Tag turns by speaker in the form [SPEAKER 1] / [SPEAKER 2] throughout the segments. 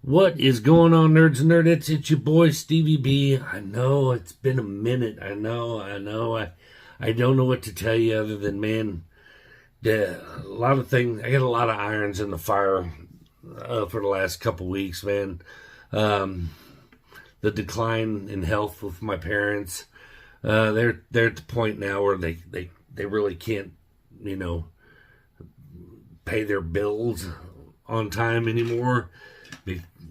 [SPEAKER 1] What is going on, nerds and nerdettes? It's your boy Stevie B. I know it's been a minute. I know. I don't know what to tell you other than, man, a lot of things. I got a lot of irons in the fire for the last couple weeks, man. The decline in health with my parents. They're at the point now where they really can't, pay their bills on time anymore.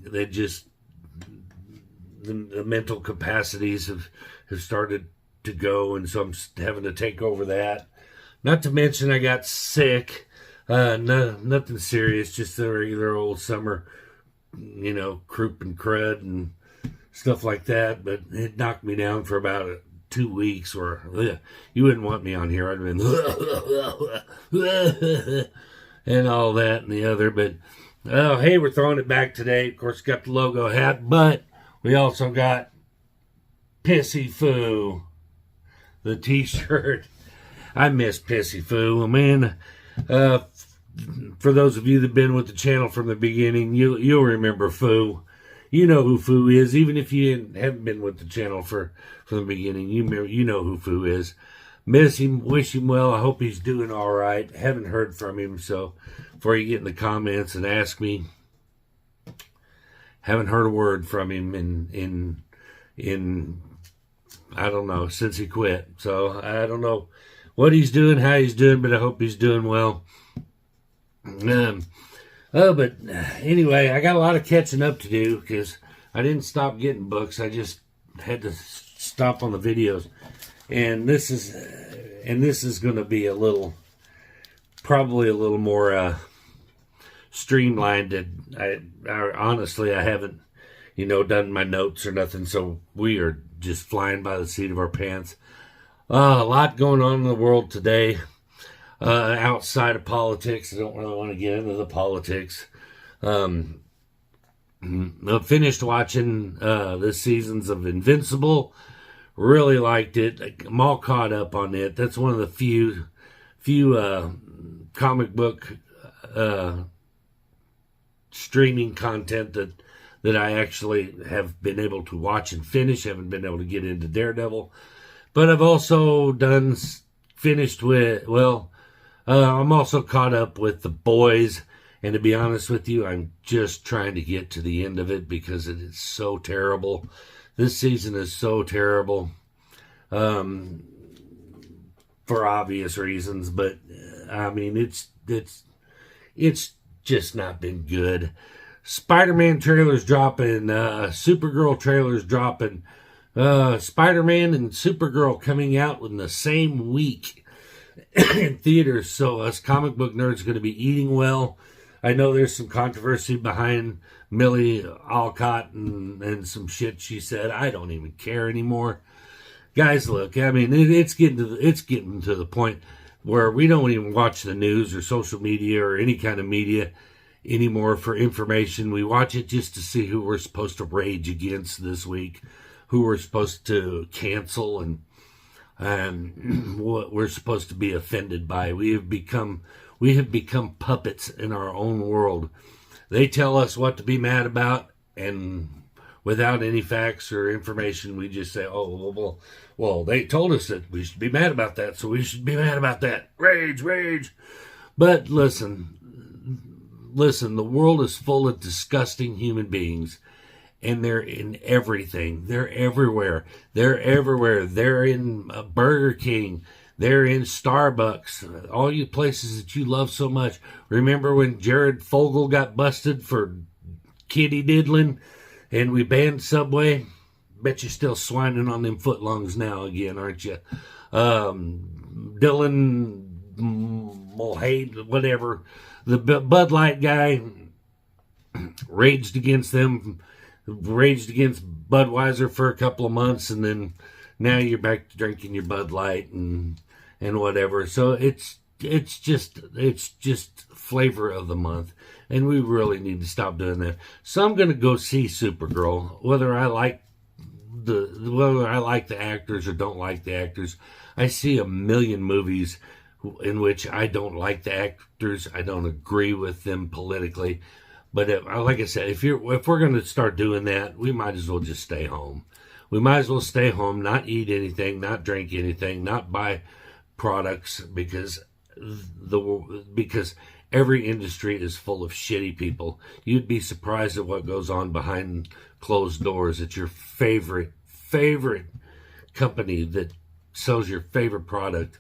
[SPEAKER 1] They just, the mental capacities have started to go, and so I'm having to take over that. Not to mention I got sick. Nothing serious, just the regular old summer, croup and crud and stuff like that. But it knocked me down for about 2 weeks, or you wouldn't want me on here. I'd have been and all that and the other. But oh, hey, we're throwing it back today. Of course, got the logo hat, but we also got Pissy Foo, the t-shirt. I miss Pissy Foo, man. For those of you that have been with the channel from the beginning, you'll remember Foo. You know who Foo is, even if you haven't been with the channel from the beginning. You know who Foo is. Miss him, wish him well. I hope he's doing all right. Haven't heard from him, so before you get in the comments and ask me, haven't heard a word from him in I don't know, since he quit. So I don't know what he's doing, how he's doing, but I hope he's doing well. But anyway, I got a lot of catching up to do because I didn't stop getting books. I just had to stop on the videos. And this is going to be probably a little more streamlined. I honestly haven't, done my notes or nothing, so we are just flying by the seat of our pants. A lot going on in the world today, outside of politics. I don't really want to get into the politics. I finished watching this season's of Invincible. Really liked it. I'm all caught up on it. That's one of the few comic book streaming content that I actually have been able to watch and finish. Haven't been able to get into Daredevil, but I've also finished with. I'm also caught up with The Boys, and to be honest with you, I'm just trying to get to the end of it because it is so terrible. This season is so terrible, for obvious reasons, but I mean, it's just not been good. Spider-Man trailers dropping, Supergirl trailers dropping, Spider-Man and Supergirl coming out in the same week in theaters, so us comic book nerds are going to be eating well. I know there's some controversy behind Millie Alcott and some shit she said. I don't even care anymore. Guys, look, I mean, it's getting to the point where we don't even watch the news or social media or any kind of media anymore for information. We watch it just to see who we're supposed to rage against this week, who we're supposed to cancel, and what we're supposed to be offended by. We have become puppets in our own world. They tell us what to be mad about, and without any facts or information, we just say, oh, well, they told us that we should be mad about that, so we should be mad about that. Rage. But listen, the world is full of disgusting human beings, and they're in everything. They're everywhere. They're in Burger King. They're in Starbucks, all you places that you love so much. Remember when Jared Fogle got busted for kitty diddling and we banned Subway? Bet you're still swining on them footlongs now again, aren't you? Dylan Mulhade, whatever, the Bud Light guy, raged against Budweiser for a couple of months, and then now you're back to drinking your Bud Light and whatever. So it's just flavor of the month, and we really need to stop doing that. So I'm going to go see Supergirl, whether I like the actors or don't like the actors. I see a million movies in which I don't like the actors. I don't agree with them politically, But like I said, if we're going to start doing that, we might as well just stay home. We might as well stay home, not eat anything, not drink anything, not buy products, because every industry is full of shitty people. You'd be surprised at what goes on behind closed doors at your favorite company that sells your favorite product.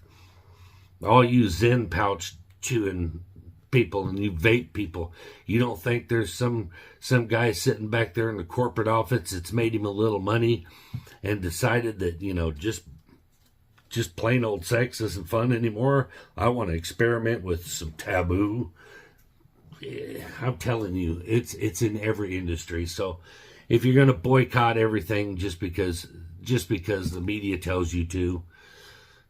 [SPEAKER 1] All you Zen pouch chewing people and you vape people, you don't think there's some guy sitting back there in the corporate office that's made him a little money and decided that, just plain old sex isn't fun anymore? I want to experiment with some taboo. Yeah, I'm telling you, it's in every industry. So if you're going to boycott everything just because the media tells you to,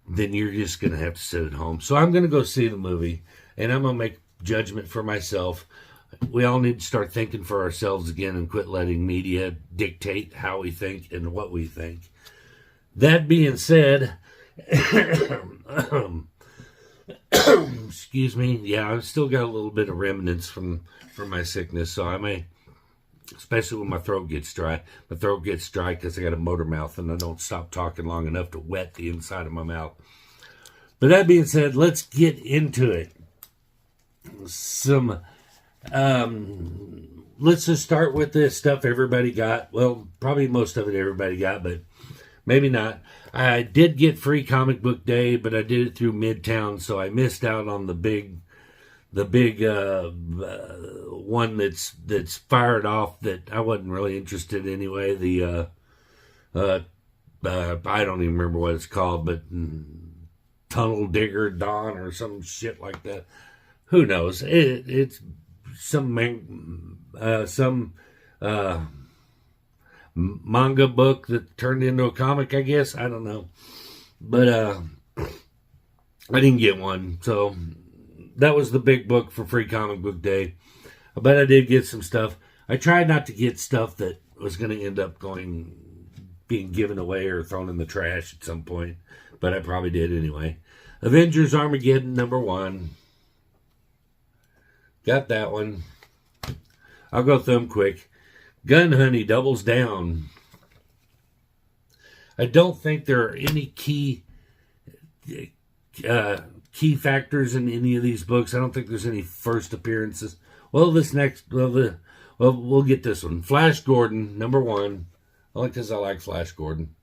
[SPEAKER 1] then you're just going to have to sit at home. So I'm going to go see the movie, and I'm going to make judgment for myself. We all need to start thinking for ourselves again and quit letting media dictate how we think and what we think. That being said, excuse me, yeah, I've still got a little bit of remnants from my sickness, so I may, especially when my throat gets dry. My throat gets dry because I got a motor mouth and I don't stop talking long enough to wet the inside of my mouth. But that being said, let's get into it. Let's just start with this stuff everybody got. Well, probably most of it everybody got, but maybe not. I did get free comic book day, but I did it through Midtown, so I missed out on the big one that's fired off that I wasn't really interested in anyway. I don't even remember what it's called, but Tunnel Digger Dawn or some shit like that. Who knows? It's some manga book that turned into a comic, I guess. I don't know. But I didn't get one. So that was the big book for free comic book day. But I did get some stuff. I tried not to get stuff that was going to end up being given away or thrown in the trash at some point. But I probably did anyway. Avengers Armageddon #1. Got that one. I'll go through them quick. Gun Honey doubles down. I don't think there are any key factors in any of these books. I don't think there's any first appearances. Well, we'll get this one. Flash Gordon #1. Only because I like Flash Gordon.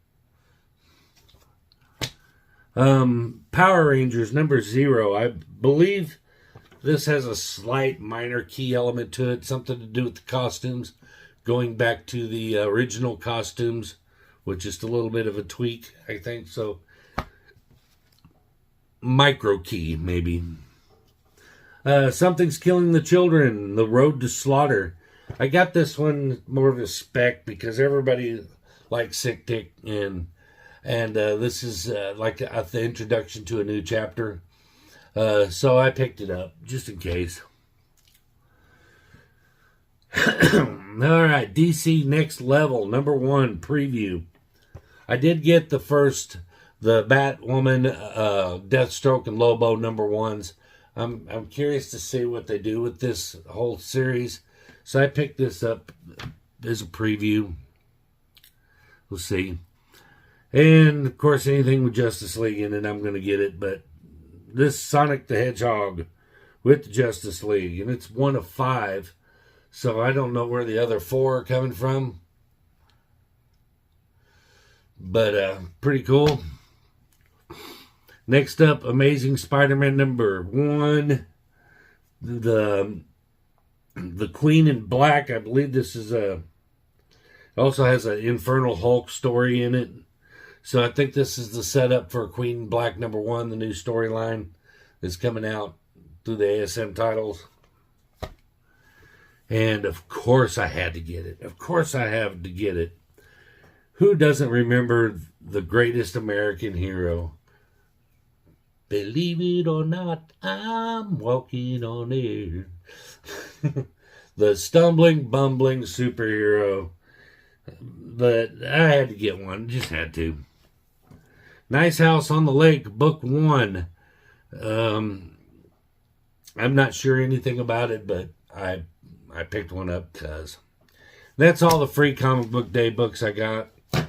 [SPEAKER 1] Power Rangers #0. I believe this has a slight minor key element to it, something to do with the costumes, going back to the original costumes, with just a little bit of a tweak, I think. So, micro key, maybe. Something's Killing the Children, The Road to Slaughter. I got this one more of a spec because everybody likes Sick Tick, and this is like the introduction to a new chapter. So I picked it up just in case. All right, DC Next Level #1 preview. I did get the Batwoman, Deathstroke, and Lobo #1s. I'm curious to see what they do with this whole series. So I picked this up as a preview. We'll see. And of course, anything with Justice League in it, I'm going to get it. But this Sonic the Hedgehog with the Justice League, and it's 1 of 5. So I don't know where the other 4 are coming from. But pretty cool. Next up, Amazing Spider-Man #1. The Queen in Black. I believe this is also has an Infernal Hulk story in it. So I think this is the setup for Queen in Black #1, the new storyline that's coming out through the ASM titles. And of course I had to get it. Of course I have to get it. Who doesn't remember the greatest American hero? Believe it or not, I'm walking on air. The stumbling, bumbling superhero. But I had to get one. Just had to. Nice House on the Lake, Book 1. I'm not sure anything about it, but I I picked one up because that's all the free comic book day books I got. I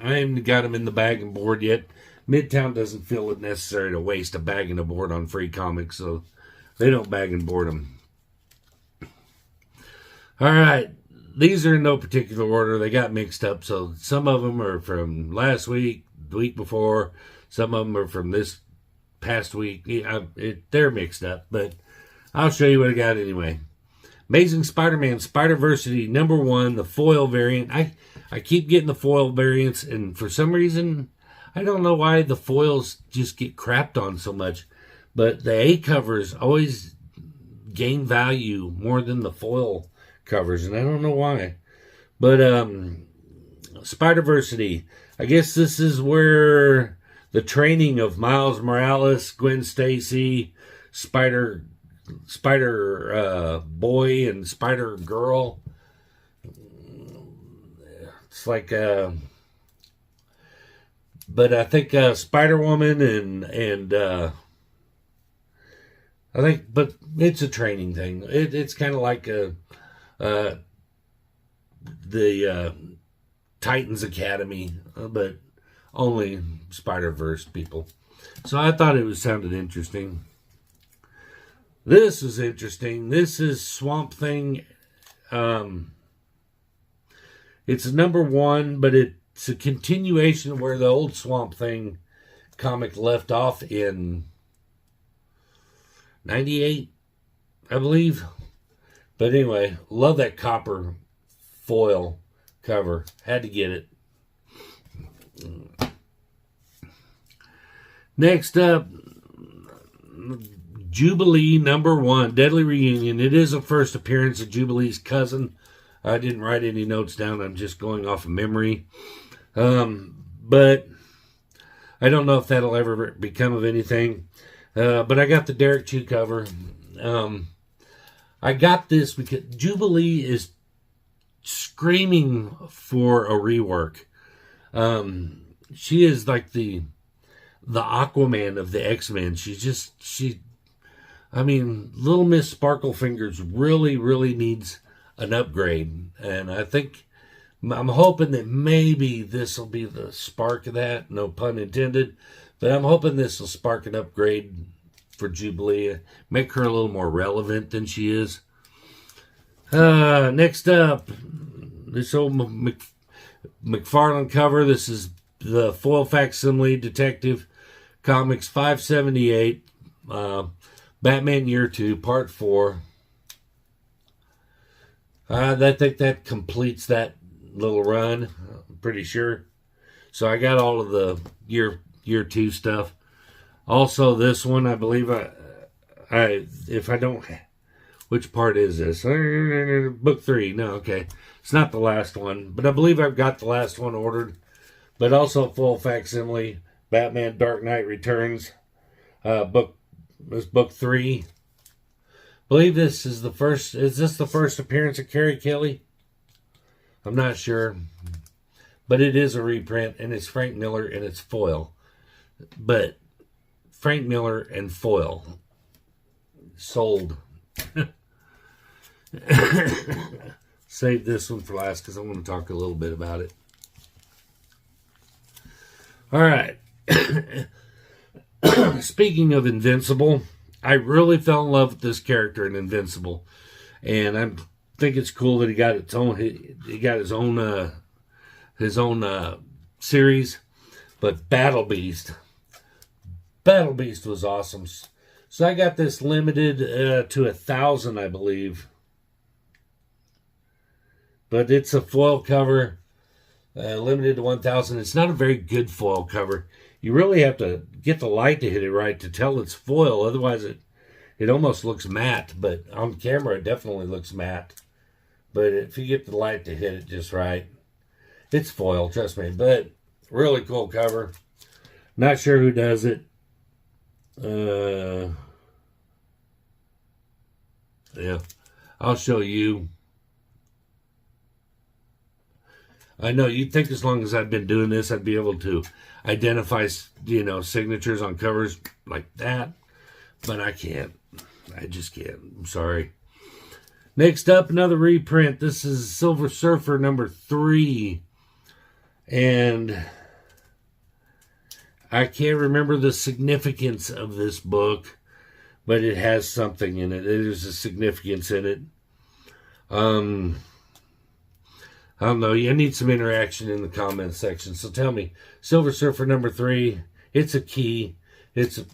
[SPEAKER 1] haven't got them in the bag and board yet. Midtown doesn't feel it necessary to waste a bag and a board on free comics, so they don't bag and board them. All right, these are in no particular order. They got mixed up, so some of them are from last week, the week before. Some of them are from this past week. They're mixed up, but I'll show you what I got anyway. Amazing Spider-Man Spider-Versity #1, the foil variant. I keep getting the foil variants, and for some reason, I don't know why the foils just get crapped on so much, but the A covers always gain value more than the foil covers, and I don't know why. But Spider-Versity, I guess this is where the training of Miles Morales, Gwen Stacy, Spider Boy, and Spider Girl. It's like, but I think Spider Woman and I think, but it's a training thing. It's kind of like the Titans Academy, but only Spider-Verse people. So I thought it sounded interesting. This is interesting. This is Swamp Thing. It's #1, but it's a continuation where the old Swamp Thing comic left off in 98, I believe. But anyway, love that copper foil cover. Had to get it. Next up, Jubilee #1, Deadly Reunion. It is a first appearance of Jubilee's cousin. I didn't write any notes down. I'm just going off of memory. But I don't know if that'll ever become of anything. But I got the Derek Chew cover. I got this because Jubilee is screaming for a rework. She is like the Aquaman of the X-Men. I mean, Little Miss Sparklefingers really, really needs an upgrade. And I'm hoping that maybe this will be the spark of that. No pun intended. But I'm hoping this will spark an upgrade for Jubilee. Make her a little more relevant than she is. Next up, this old McFarlane cover. This is the foil facsimile Detective Comics 578. Batman Year 2, Part 4. I think that completes that little run. I'm pretty sure. So I got all of the year 2 stuff. Also, this one, I believe which part is this? Book 3. No, okay. It's not the last one, but I believe I've got the last one ordered. But also full facsimile, Batman Dark Knight Returns, book 3. I believe this is the first. Is this the first appearance of Carrie Kelly? I'm not sure, but it is a reprint, and it's Frank Miller and it's foil. But Frank Miller and foil sold. Save this one for last because I want to talk a little bit about it. All right. Speaking of Invincible, I really fell in love with this character in Invincible, and I think it's cool that he got his own series. But Battle Beast was awesome. So I got this limited to 1,000, I believe. But it's a foil cover, limited to 1,000. It's not a very good foil cover. You really have to get the light to hit it right to tell it's foil. Otherwise, it almost looks matte. But on camera, it definitely looks matte. But if you get the light to hit it just right, it's foil, trust me. But really cool cover. Not sure who does it. Yeah, I'll show you. I know you'd think as long as I've been doing this, I'd be able to identify, signatures on covers like that, but I can't. I just can't. I'm sorry. Next up, another reprint. This is Silver Surfer number 3. And I can't remember the significance of this book, but it has something in it. There's a significance in it. I don't know. I need some interaction in the comment section. So tell me, Silver Surfer number 3. It's a key. It's a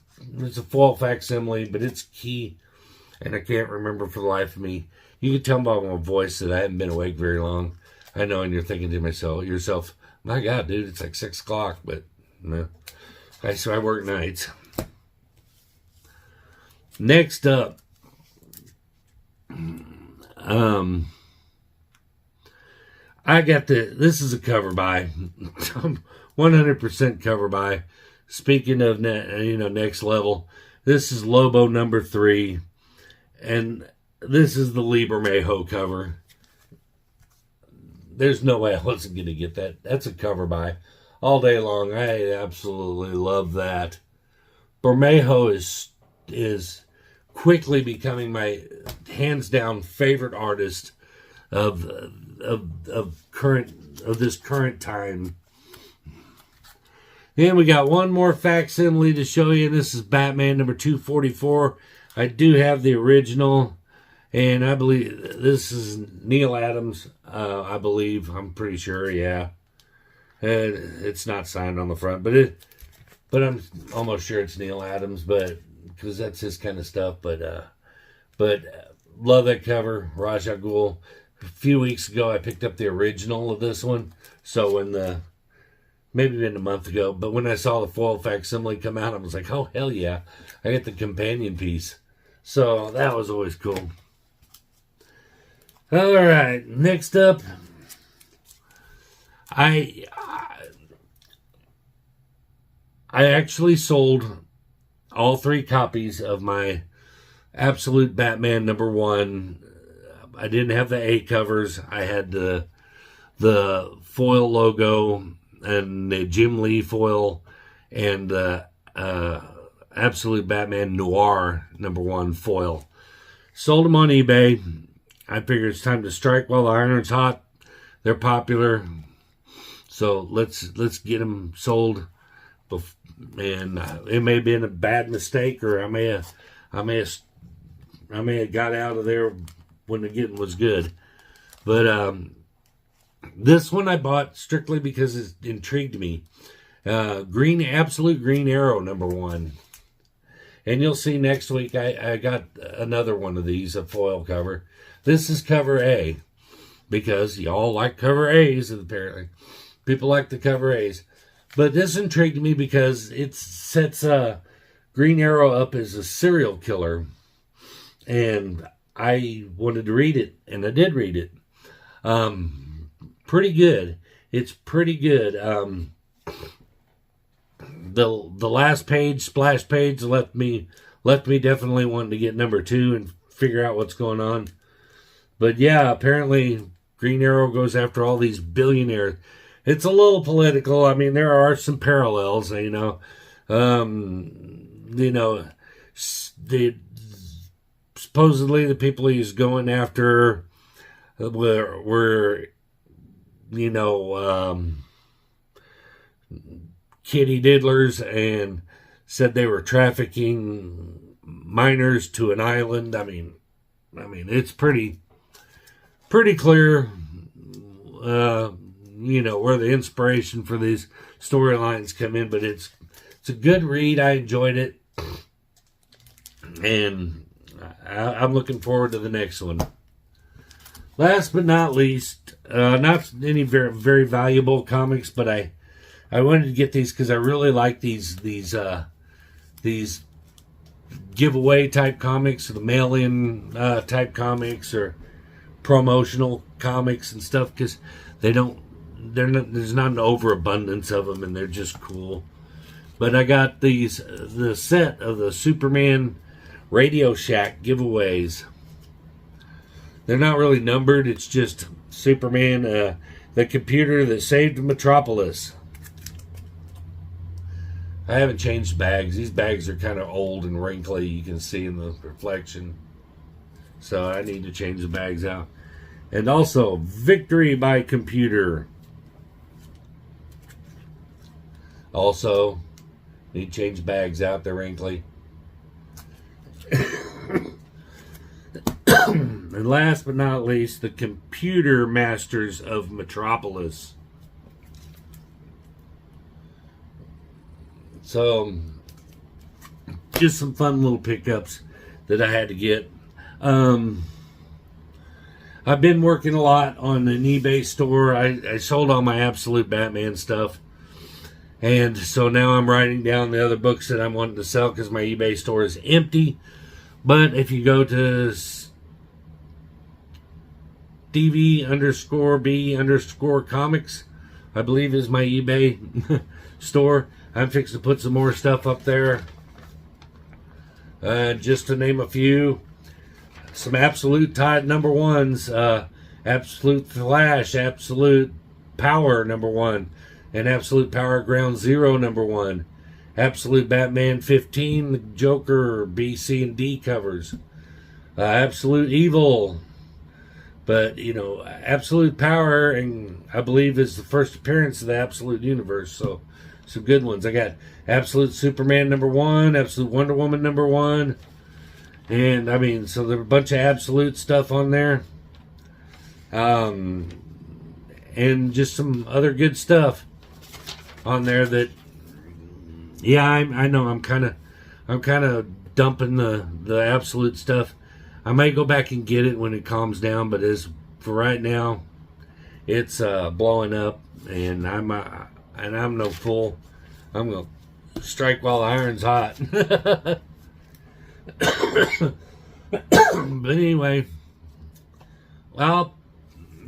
[SPEAKER 1] foil facsimile, but it's key. And I can't remember for the life of me. You can tell by my voice that I haven't been awake very long. I know, and you're thinking to yourself, my God, dude, it's like 6 o'clock. But no, so I work nights. Next up, I got this is a cover by, 100% cover by. Speaking of, next level, this is Lobo number 3, and this is the Liebermejo cover. There's no way I wasn't going to get that. That's a cover by all day long. I absolutely love that. Bermejo is quickly becoming my hands down favorite artist of this current time. And we got one more facsimile to show you. This is Batman number 244. I do have the original, and I believe this is Neil Adams. I believe, I'm pretty sure, yeah. It's not signed on the front, but I'm almost sure it's Neil Adams, but because that's his kind of stuff. But love that cover, Ra's al Ghul. A few weeks ago, I picked up the original of this one. So maybe been a month ago, but when I saw the foil facsimile come out, I was like, oh, hell yeah. I got the companion piece. So that was always cool. All right, next up, I actually sold all 3 copies of my Absolute Batman number 1. I didn't have the A covers. I had the foil logo and the Jim Lee foil and the Absolute Batman Noir number 1 foil. Sold them on eBay. I figured it's time to strike while the iron's hot. They're popular, so let's get them sold. And it may have been a bad mistake, or I may have got out of there when the getting was good. But this one I bought strictly because it intrigued me. Absolute Green Arrow number 1. And you'll see next week I got another one of these, a foil cover. This is cover A, because y'all like cover A's, apparently. People like the cover A's. But this intrigued me because it sets Green Arrow up as a serial killer. And I wanted to read it, and I did read it. Pretty good. It's pretty good. The last page, splash page, left me definitely wanting to get number 2 and figure out what's going on. But yeah, apparently Green Arrow goes after all these billionaires. It's a little political. I mean, there are some parallels, supposedly the people he's going after were kitty diddlers, and said they were trafficking minors to an island. I mean, it's pretty clear, where the inspiration for these storylines come in. But it's a good read. I enjoyed it, and I'm looking forward to the next one. Last but not least, not any very, very valuable comics, but I wanted to get these because I really like these giveaway type comics, or the mail-in type comics, or promotional comics and stuff, because there's not an overabundance of them, and they're just cool. But I got the set of the Superman Radio Shack giveaways. They're not really numbered. It's just Superman, the computer that saved Metropolis. I haven't changed bags. These bags are kind of old and wrinkly. You can see in the reflection. So I need to change the bags out. And also, Victory by Computer. Also, need to change bags out. They're wrinkly. And last but not least, the Computer Masters of Metropolis. So, just some fun little pickups that I had to get. I've been working a lot on an eBay store. I sold all my Absolute Batman stuff. And so now I'm writing down the other books that I'm wanting to sell because my eBay store is empty. But if you go to Stevie_B_comics, I believe is my eBay store. I'm fixing to put some more stuff up there. Just to name a few. Some Absolute Tide #1s. Absolute Flash, Absolute Power #1. And Absolute Power Ground Zero #1. Absolute Batman 15, the Joker B, C, and D covers. Absolute Evil. But, you know, Absolute Power, and I believe is the first appearance of the Absolute Universe. So, some good ones. I got Absolute Superman #1, Absolute Wonder Woman #1. And, I mean, so there's a bunch of Absolute stuff on there. And just some other good stuff on there that, yeah, I know I'm kind of dumping the Absolute stuff. I might go back and get it when it calms down, but as for right now, it's blowing up, and I'm no fool. I'm gonna strike while the iron's hot. But anyway, well,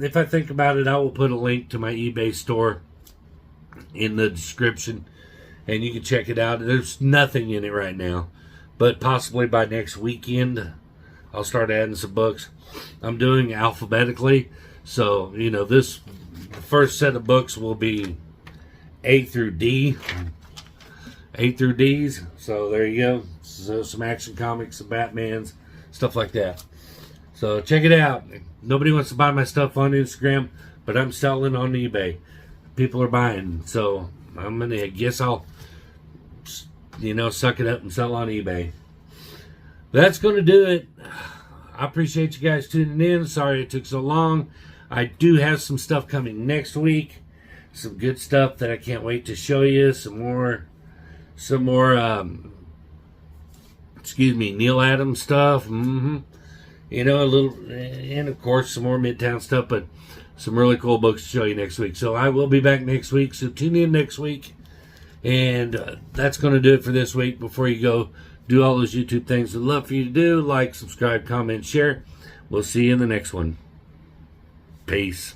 [SPEAKER 1] if I think about it, I will put a link to my eBay store in the description, and you can check it out. There's nothing in it right now, but possibly by next weekend I'll start adding some books. I'm doing alphabetically, so you know the first set of books will be A through Ds. So there you go. So some action comics, some Batmans, stuff like that. So check it out. Nobody wants to buy my stuff on Instagram, but I'm selling on eBay. People are buying, so I guess I'll, suck it up and sell on eBay. That's going to do it. I appreciate you guys tuning in. Sorry it took so long. I do have some stuff coming next week. Some good stuff that I can't wait to show you. Some more, Neil Adams stuff. A little, and of course some more Midtown stuff, but some really cool books to show you next week. So I will be back next week, so tune in next week. And that's going to do it for this week. Before you go, do all those YouTube things I'd love for you to do. Like, subscribe, comment, share. We'll see you in the next one. Peace.